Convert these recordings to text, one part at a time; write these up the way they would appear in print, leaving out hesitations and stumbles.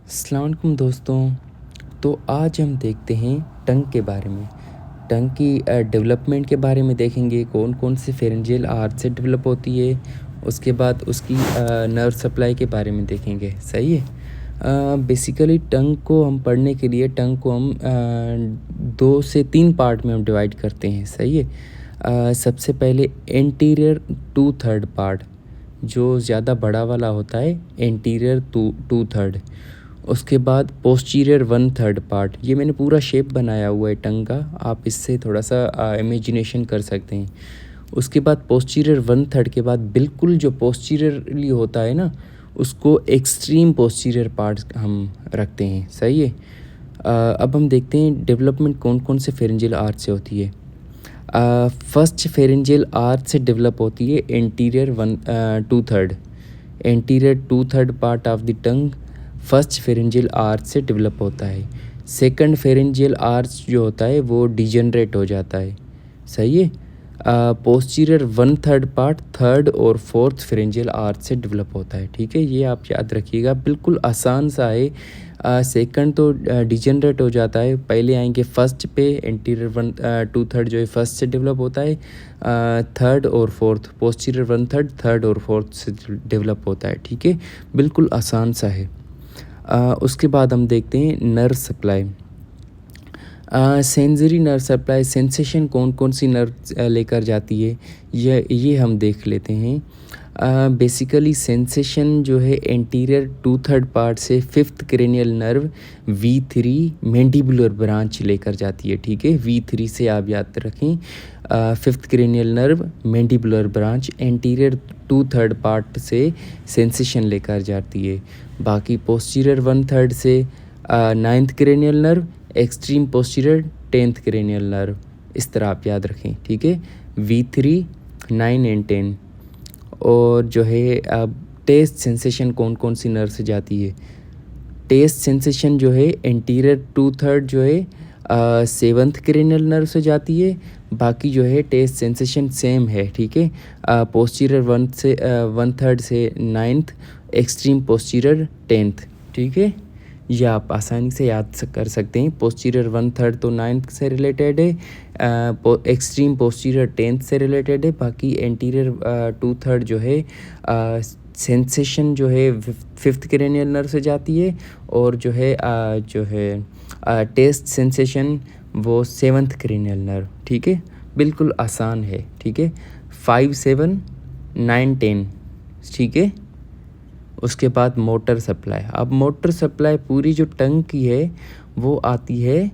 अस्सलाम वालेकुम दोस्तों। तो आज हम देखते हैं टंग के बारे में। टंग की डेवलपमेंट के बारे में देखेंगे, कौन कौन से फेरेंजियल आर्ट से डेवलप होती है। उसके बाद उसकी नर्व सप्लाई के बारे में देखेंगे। सही है। बेसिकली टंग को हम पढ़ने के लिए टंग को हम 2 से 3 पार्ट में हम डिवाइड करते हैं। सही है। सबसे पहले एंटीरियर 2/3 पार्ट, जो ज़्यादा बड़ा वाला होता है, एंटीरियर 2/3। उसके बाद पोस्टीरियर 1/3 पार्ट, ये मैंने पूरा शेप बनाया हुआ है टंग का, आप इससे थोड़ा सा इमेजिनेशन कर सकते हैं। उसके बाद पोस्टीरियर 1/3 के बाद बिल्कुल जो पोस्टीरियरली होता है ना, उसको एक्सट्रीम पोस्टीरियर पार्ट हम रखते हैं। सही है। अब हम देखते हैं डेवलपमेंट कौन कौन से फेरेंजियल आर्ट से होती है। फर्स्ट फेरेंजियल आर्ट से डेवलप होती है anterior 2/3। Anterior 2/3 part of the tongue first pharyngeal arch से डेवलप होता है। सेकंड फेरेंजियल आर्च जो होता है वो डिजनरेट हो जाता है। सही है। पोस्टीरियर 1/3 पार्ट थर्ड और फोर्थ फेरेंजियल आर्च से डेवलप होता है। ठीक है, ये आप याद रखिएगा, बिल्कुल आसान सा है। सेकंड तो डिजनरेट हो जाता है, पहले आएंगे फर्स्ट पे। एंटीरियर 2/3 जो है फर्स्ट से डेवलप होता है। थर्ड और फोर्थ, पोस्टीरियर 1/3 थर्ड और फोर्थ से डेवलप होता है। ठीक है, बिल्कुल आसान सा है। उसके बाद हम देखते हैं nerve supply. Sensory nerve supply, sensation कौन कौन सी नर्व लेकर जाती है, ये हम देख लेते हैं। बेसिकली सेंसेशन जो है एंटीरियर 2/3 पार्ट से fifth cranial nerve V3 mandibular branch लेकर जाती है। ठीक है, V3 से आप याद रखें, fifth cranial nerve mandibular branch anterior 2/3 part से सेंसेशन लेकर जाती है। बाकी पोस्टीरियर 1/3 से 9th cranial nerve, extreme posterior 10th cranial nerve, इस तरह आप याद रखें। ठीक है, V3, 9 एंड 10। और जो है अब टेस्ट सेंसेशन कौन कौन सी नर्व से जाती है। टेस्ट सेंसेशन जो है एंटीरियर 2/3 जो है 7th क्रेनियल नर्व से जाती है। बाकी जो है टेस्ट सेंसेशन सेम है। ठीक है, पोस्टीरियर 1/3 से 9th, एक्सट्रीम पोस्टीरियर 10th। ठीक है, ये आप आसानी से याद कर सकते हैं। पोस्टीरियर 1/3 तो 9th से रिलेटेड है, एक्सट्रीम पोस्टीरियर 10th से रिलेटेड है। बाकी एंटीरियर 2/3 जो है सेंसेशन जो है फिफ्थ क्रेनियल नर्व से जाती है। और जो है टेस्ट सेंसेशन वो 7th क्रेनियल नर्व। ठीक है, बिल्कुल आसान है। ठीक है, 5, 7, 9, 10। ठीक है, उसके बाद मोटर सप्लाई। अब मोटर सप्लाई पूरी जो टंग की है वो आती है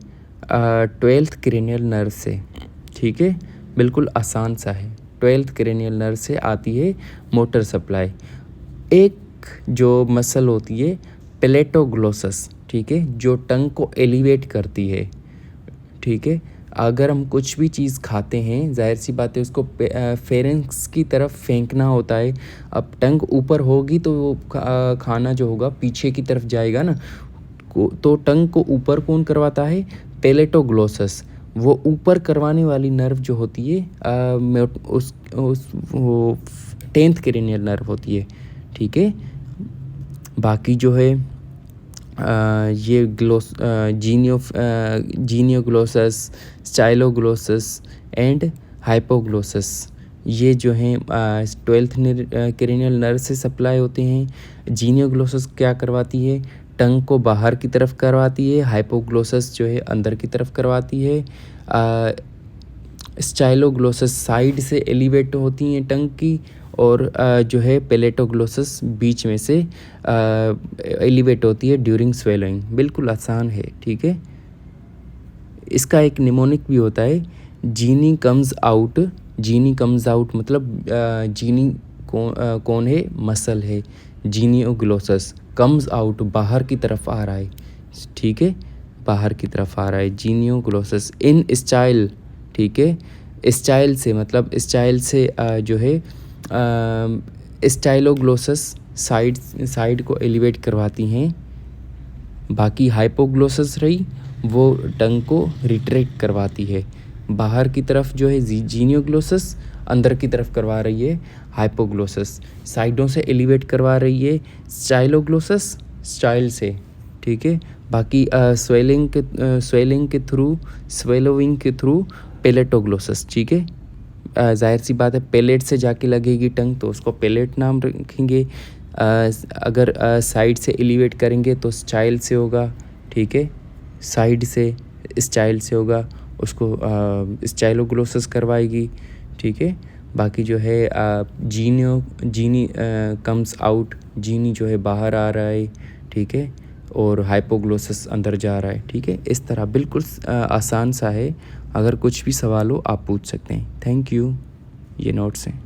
12th क्रेनियल नर्व से। ठीक है, बिल्कुल आसान सा है। 12th क्रेनियल नर्व से आती है मोटर सप्लाई। एक जो मसल होती है पैलेटोग्लोसस, ठीक है, जो टंग को एलिवेट करती है। ठीक है, अगर हम कुछ भी चीज़ खाते हैं, जाहिर सी बात है उसको फेरेंक्स की तरफ फेंकना होता है। अब टंग ऊपर होगी तो वो खाना जो होगा पीछे की तरफ जाएगा ना, तो टंग को ऊपर कौन करवाता है, पैलेटोग्लोसस। वो ऊपर करवाने वाली नर्व जो होती है उस वो 10th क्रेनियल नर्व होती है। ठीक है, बाकी जो है ये जीनियोग्लोसस, स्टाइलोग्लोसस एंड हाइपोग्लोसस, ये जो हैं 12th क्रेनियल नर्व से सप्लाई होते हैं। जीनियोग्लोसस क्या करवाती है, टंग को बाहर की तरफ करवाती है। हाइपोग्लोसस जो है अंदर की तरफ करवाती है। स्टाइलोग्लोसस साइड से एलिवेट होती हैं टंग की, और जो है पैलेटोग्लोसस बीच में से एलिवेट होती है ड्यूरिंग स्वेलिंग। बिल्कुल आसान है। ठीक है, इसका एक निमोनिक भी होता है, जीनी कम्स आउट। जीनी कम्स आउट मतलब जीनी कौन है, मसल है। जीनियोग्लोसस कम्स आउट, बाहर की तरफ आ रहा है। ठीक है, बाहर की तरफ आ रहा है जीनियोग्लोसस इन स्टाइल। ठीक है, स्टाइल से मतलब स्टाइल से जो है स्टाइलोग्लोसस साइड को एलिवेट करवाती हैं। बाकी हाइपोग्लोसस रही वो टंग को रिट्रैक्ट करवाती है। बाहर की तरफ जो है जीनियोग्लोसस, अंदर की तरफ करवा रही है हाइपोग्लोसस। साइडों से एलिवेट करवा रही है स्टाइलोग्लोसस, स्टाइल से। ठीक है। बाकी स्वेलिंग के थ्रू पेलेटोग्लोसस, ठीक है। ज़ाहिर सी बात है, पेलेट से जाके लगेगी टंग तो उसको पेलेट नाम रखेंगे। अगर साइड से एलिवेट करेंगे तो स्टाइल से होगा, ठीक है। साइड से स्टाइल से होगा, उसको स्टाइलोग्लोसस करवाएगी, ठीक है। बाकी जो है जीनी कम्स आउट, जीनी जो है बाहर आ रहा है, ठीक है। और हाइपोग्लोसस अंदर जा रहा है, ठीक है। इस तरह बिल्कुल आसान सा है। अगर कुछ भी सवाल हो आप पूछ सकते हैं। Thank you. ये नोट्स हैं।